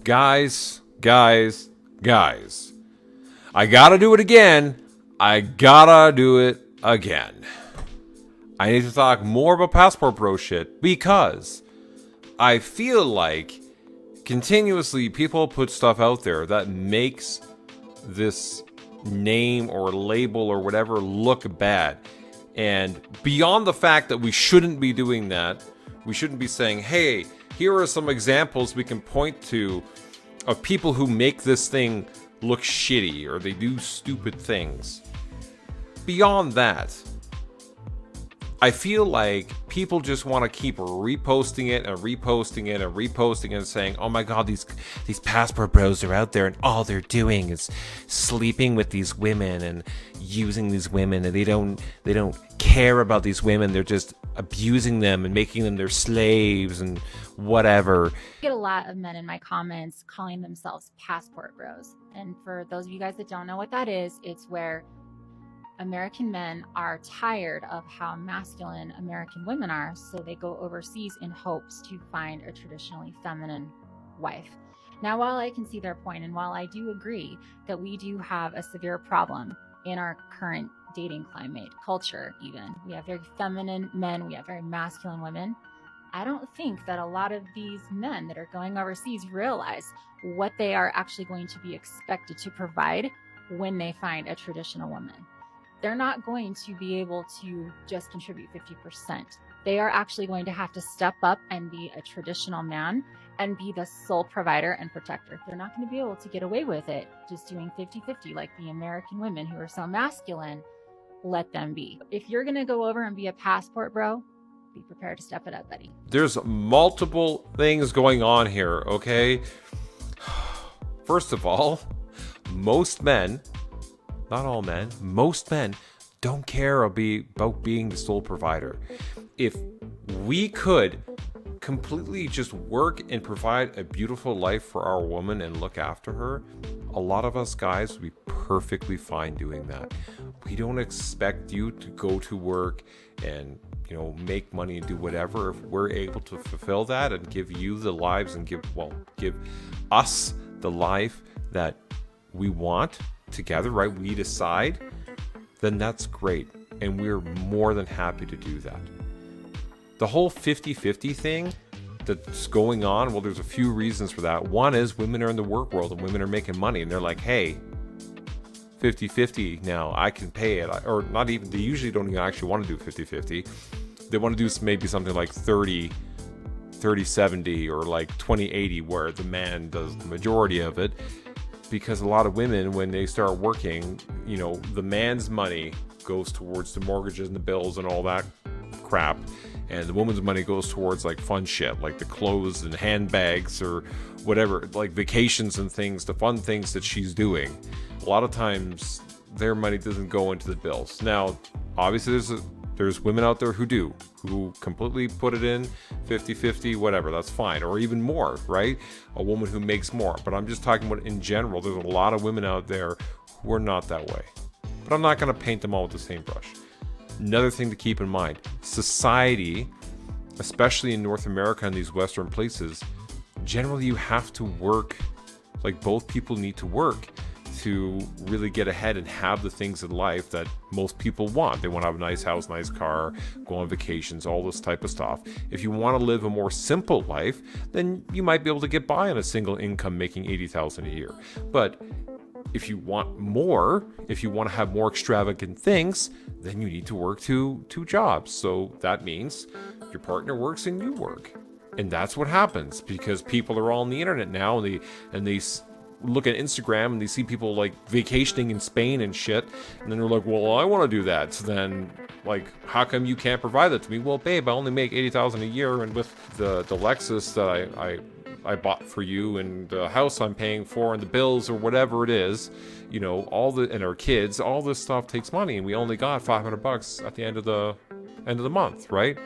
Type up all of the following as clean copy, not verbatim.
Guys. I gotta do it again. I need to talk more about passport bro shit because I feel like continuously people put stuff out there that makes this name or label or whatever look bad. And beyond the fact that we shouldn't be doing that, we shouldn't be saying, hey, here are some examples we can point to of people who make this thing look shitty or they do stupid things. Beyond that, I feel like people just want to keep reposting it and saying, oh my god, these passport bros are out there and all they're doing is sleeping with these women and using these women, and they don't care about these women. They're just abusing them and making them their slaves and whatever. I get a lot of men in my comments calling themselves passport bros. And for those of you guys that don't know what that is, it's where American men are tired of how masculine American women are, so they go overseas in hopes to find a traditionally feminine wife. Now, while I can see their point, and while I do agree that we do have a severe problem in our current dating climate, culture even, we have very feminine men, we have very masculine women, I don't think that a lot of these men that are going overseas realize what they are actually going to be expected to provide when they find a traditional woman. They're not going to be able to just contribute 50%. They are actually going to have to step up and be a traditional man and be the sole provider and protector. They're not going to be able to get away with it just doing 50-50 like the American women who are so masculine. Let them be. If you're going to go over and be a passport bro, be prepared to step it up, buddy. There's multiple things going on here, okay? First of all, most men, not all men, most men don't care about being the sole provider. If we could completely just work and provide a beautiful life for our woman and look after her, a lot of us guys would be perfectly fine doing that. We don't expect you to go to work and, make money and do whatever. If we're able to fulfill that and give you the lives and give us the life that we want together, right? We decide, then that's great. And we're more than happy to do that. The whole 50-50 thing that's going on, well, there's a few reasons for that. One is women are in the work world and women are making money and they're like, hey, 50-50 now, I can pay it. Or not even, they usually don't even actually want to do 50-50. They want to do maybe something like 30-70 or like 20-80 where the man does the majority of it. Because a lot of women, when they start working, the man's money goes towards the mortgages and the bills and all that crap. And the woman's money goes towards like fun shit, like the clothes and handbags or whatever, like vacations and things, the fun things that she's doing. A lot of times their money doesn't go into the bills. Now, obviously there's women out there who completely put it in 50-50, whatever, that's fine. Or even more, right? A woman who makes more. But I'm just talking about in general, there's a lot of women out there who are not that way. But I'm not going to paint them all with the same brush. Another thing to keep in mind, society, especially in North America and these Western places, generally you have to work, like both people need to work to really get ahead and have the things in life that most people want. They want to have a nice house, nice car, go on vacations, all this type of stuff. If you want to live a more simple life, then you might be able to get by on a single income making $80,000 a year. But if you want more, if you want to have more extravagant things, then you need to work two jobs. So that means your partner works and you work. And that's what happens because people are all on the internet now and they look at Instagram and they see people like vacationing in Spain and shit. And then they're like, well, I want to do that. So then like, how come you can't provide that to me? Well, babe, I only make $80,000 a year. And with the Lexus that I bought for you and the house I'm paying for and the bills or whatever it is, and our kids, all this stuff takes money, and we only got $500 at the end of the month, right?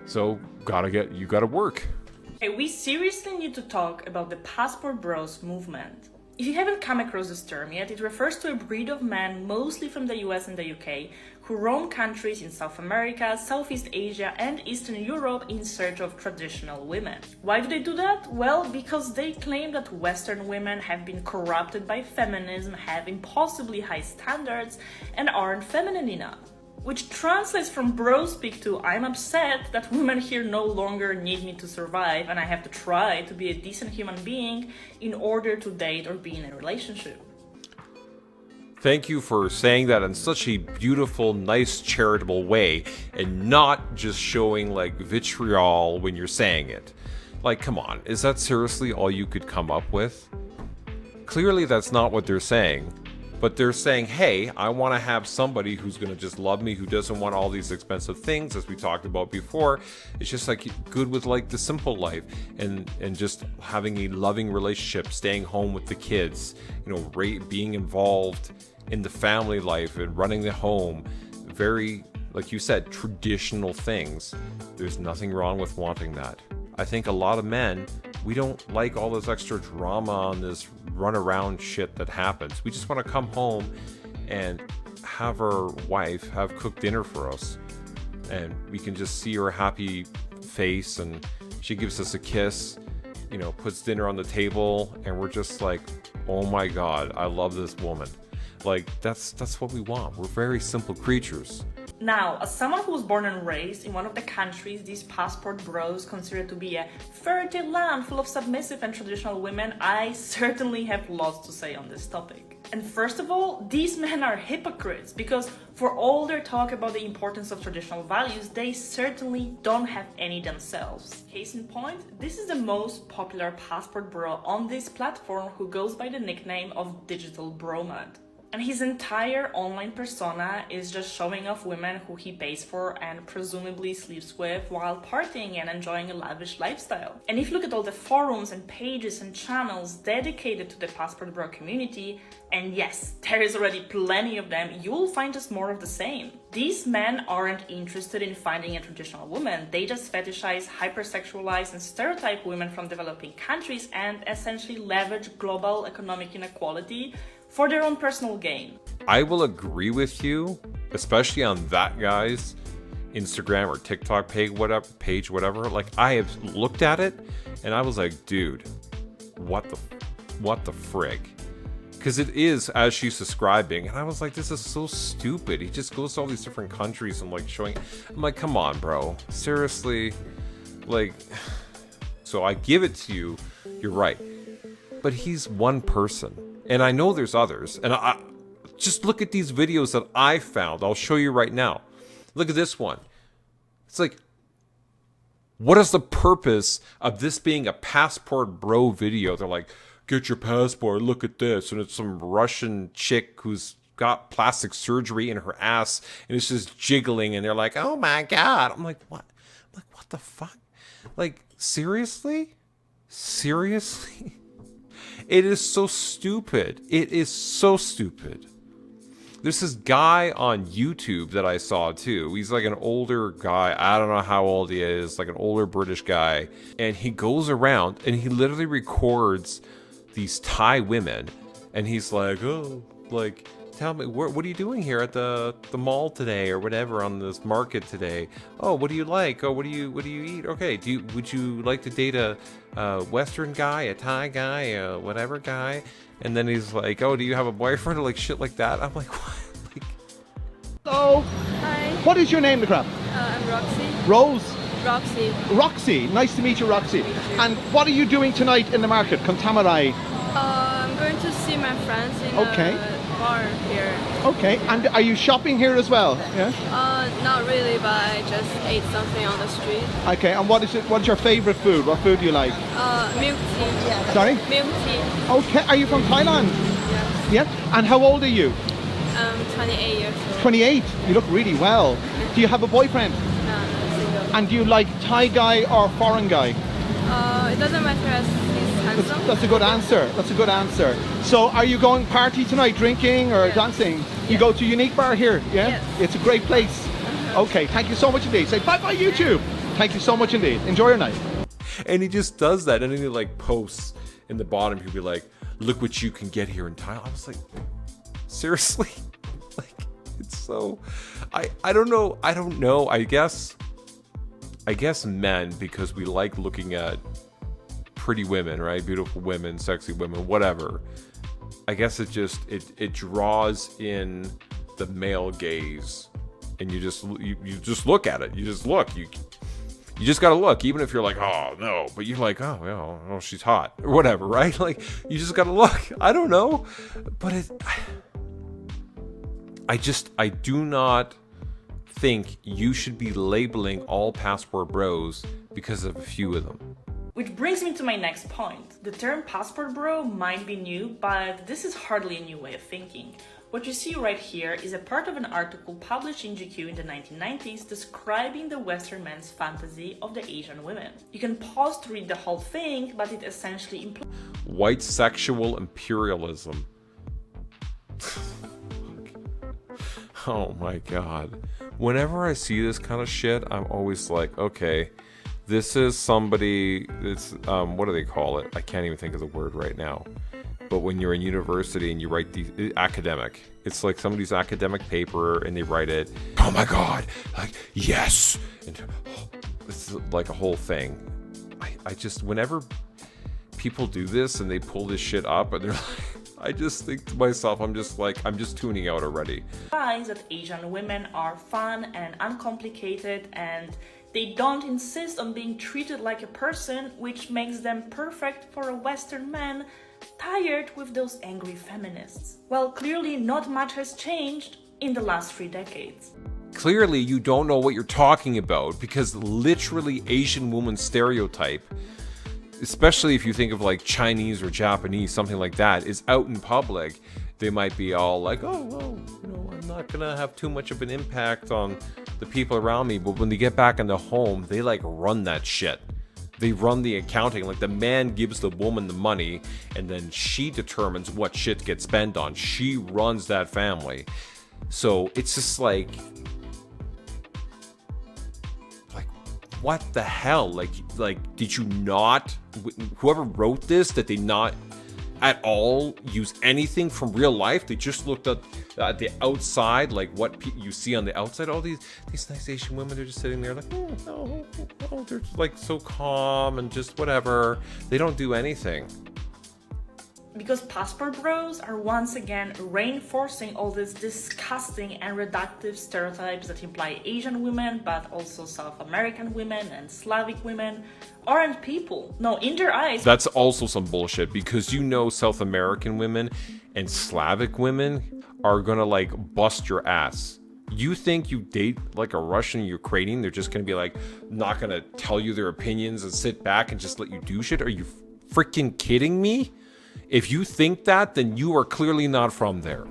So you gotta work. Okay, we seriously need to talk about the Passport Bros movement. If you haven't come across this term yet, it refers to a breed of men, mostly from the US and the UK, who roam countries in South America, Southeast Asia and Eastern Europe in search of traditional women. Why do they do that? Well, because they claim that Western women have been corrupted by feminism, have impossibly high standards, and aren't feminine enough. Which translates from bro speak to I'm upset that women here no longer need me to survive and I have to try to be a decent human being in order to date or be in a relationship. Thank you for saying that in such a beautiful, nice, charitable way and not just showing like vitriol when you're saying it. Like, come on, is that seriously all you could come up with? Clearly that's not what they're saying. But they're saying, hey, I want to have somebody who's going to just love me, who doesn't want all these expensive things, as we talked about before. It's just like good with like the simple life and just having a loving relationship, staying home with the kids, you know, being involved in the family life and running the home. Very, like you said, traditional things. There's nothing wrong with wanting that. I think a lot of men, we don't like all this extra drama on this run around shit that happens. We just want to come home and have our wife have cooked dinner for us. And we can just see her happy face and she gives us a kiss, you know, puts dinner on the table and we're just like, oh my God, I love this woman. Like, that's what we want. We're very simple creatures. Now, as someone who was born and raised in one of the countries these passport bros consider to be a fertile land full of submissive and traditional women, I certainly have lots to say on this topic. And first of all, these men are hypocrites because for all their talk about the importance of traditional values, they certainly don't have any themselves. Case in point, this is the most popular passport bro on this platform who goes by the nickname of Digital Bromad. And his entire online persona is just showing off women who he pays for and presumably sleeps with while partying and enjoying a lavish lifestyle. And if you look at all the forums and pages and channels dedicated to the Passport Bro community, and yes, there is already plenty of them, you will find just more of the same. These men aren't interested in finding a traditional woman, they just fetishize, hypersexualize and stereotype women from developing countries and essentially leverage global economic inequality for their own personal gain. I will agree with you, especially on that guy's Instagram or TikTok page, whatever. Like, I have looked at it and I was like, dude, what the frig? Because it is as she's describing, and I was like, this is so stupid. He just goes to all these different countries and like showing. I'm like, come on, bro, seriously, like. So I give it to you. You're right, but he's one person. And I know there's others. And I just look at these videos that I found. I'll show you right now. Look at this one. It's like, what is the purpose of this being a passport bro video? They're like, get your passport, look at this. And it's some Russian chick who's got plastic surgery in her ass. And it's just jiggling. And they're like, oh my God. I'm like, what? I'm like, what the fuck? Like, seriously? Seriously? It is so stupid. It is so stupid. There's this guy on YouTube that I saw too. He's like an older guy. I don't know how old he is, like an older British guy. And he goes around and he literally records these Thai women. And he's like, oh, like, tell me, what are you doing here at the mall today or whatever on this market today? Oh, what do you like? Oh, what do you eat? Okay, would you like to date a Western guy, a Thai guy, a whatever guy? And then he's like, oh, do you have a boyfriend or like shit like that? I'm like, what? Like, hello. Hi. What is your name, the crap? I'm Roxy. Rose? Roxy. Roxy. Nice to meet you, Roxy. And what are you doing tonight in the market, Contamarai? I'm going to see my friends in a bar here. Okay. And are you shopping here as well? Yeah. Not really, but I just ate something on the street. Okay. And what is it? What's your favorite food? What food do you like? Milk tea. Sorry? Milk tea. Okay. Are you from Thailand? Yes. Yeah. And how old are you? 28 years old. 28. You look really well. Do you have a boyfriend? No, I'm single. And do you like Thai guy or foreign guy? It doesn't matter as he's handsome. That's a good answer. That's a good answer. So are you going party tonight, drinking or dancing? You go to Unique Bar here, yeah? Yes. It's a great place. Okay, thank you so much indeed. Say bye-bye YouTube. Thank you so much indeed. Enjoy your night. and he just does that, and then he like posts in the bottom. He'll be like, look what you can get here in Thailand. I was like, seriously? Like, it's so, I don't know. I guess men, because we like looking at pretty women, right? Beautiful women, sexy women, whatever. I guess it draws in the male gaze, and you just look at it. You just look. You just gotta look, even if you're like, oh no, but you're like, oh yeah, oh she's hot or whatever, right? Like, you just gotta look. I don't know, but I do not think you should be labeling all passport bros because of a few of them. Which brings me to my next point. The term passport bro might be new, but this is hardly a new way of thinking. What you see right here is a part of an article published in GQ in the 1990s describing the Western men's fantasy of the Asian women. You can pause to read the whole thing, but it essentially implies white sexual imperialism. Oh my god. Whenever I see this kind of shit, I'm always like, okay, this is somebody, it's, what do they call it? I can't even think of the word right now. But when you're in university and you write the academic, it's like somebody's academic paper and they write it, oh my god, like, yes, and it's like a whole thing. I just, whenever people do this and they pull this shit up and they're like, I just think to myself, I'm just tuning out already. That Asian women are fun and uncomplicated, and they don't insist on being treated like a person, which makes them perfect for a Western man tired with those angry feminists. Well, clearly not much has changed in the last 3 decades. Clearly you don't know what you're talking about, because literally Asian woman stereotype, especially if you think of like Chinese or Japanese, something like that, is out in public. They might be all like, oh, well, you know, I'm not gonna have too much of an impact on the people around me. But when they get back in the home, they like run that shit. They run the accounting. Like, the man gives the woman the money, and then she determines what shit gets spent on. She runs that family. So it's just like what the hell? Like, did you not, whoever wrote this, did they not at all use anything from real life? They just looked at the outside, like what you see on the outside. All these nice Asian women, they're just sitting there like, oh, they're just like so calm and just whatever. They don't do anything. Because passport bros are once again reinforcing all these disgusting and reductive stereotypes that imply Asian women, but also South American women and Slavic women aren't people. No, in their eyes. That's also some bullshit, because you know South American women and Slavic women are gonna like bust your ass. You think you date like a Russian, Ukrainian, they're just gonna be like not gonna tell you their opinions and sit back and just let you do shit? Are you freaking kidding me? If you think that, then you are clearly not from there.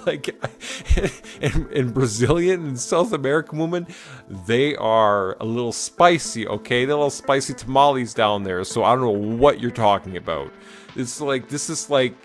Like, in Brazilian and South American women, they are a little spicy, okay? They're little spicy tamales down there, so I don't know what you're talking about. It's like, this is like,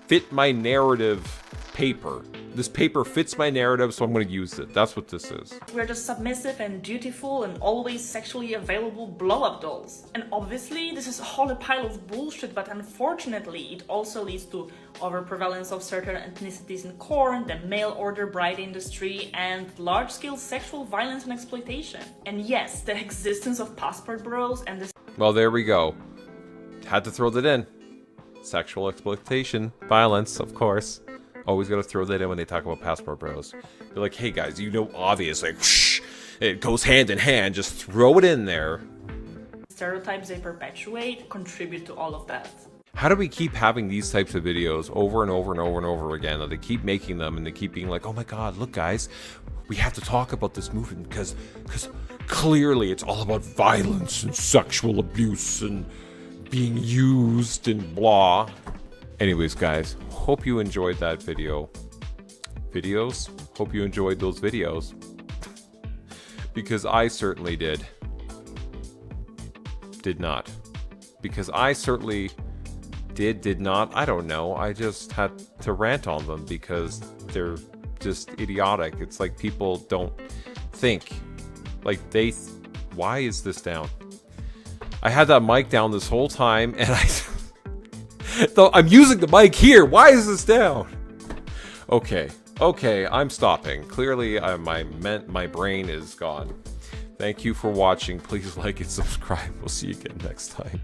fit my narrative paper. This paper fits my narrative, so I'm going to use it. That's what this is. We're just submissive and dutiful and always sexually available blow-up dolls. And obviously, this is all a pile of bullshit, but unfortunately, it also leads to overprevalence of certain ethnicities in corn, the mail-order bride industry, and large-scale sexual violence and exploitation. And yes, the existence of passport bros and the... Well, there we go. Had to throw that in. Sexual exploitation, violence, of course. Always got to throw that in when they talk about passport bros. They're like, hey guys, you know, obvious, like, whoosh, it goes hand in hand, just throw it in there. Stereotypes they perpetuate contribute to all of that. How do we keep having these types of videos over and over and over and over again? That they keep making them and they keep being like, oh my god, look guys, we have to talk about this movement because clearly it's all about violence and sexual abuse and being used and blah. Anyways, guys, hope you enjoyed that video. Hope you enjoyed those videos. Because I certainly did. Did not. Because I certainly did not. I don't know. I just had to rant on them because they're just idiotic. It's like people don't think. Like why is this down? I had that mic down this whole time and I'm using the mic here. Why is this down? Okay, I'm stopping. Clearly, my brain is gone. Thank you for watching. Please like and subscribe. We'll see you again next time.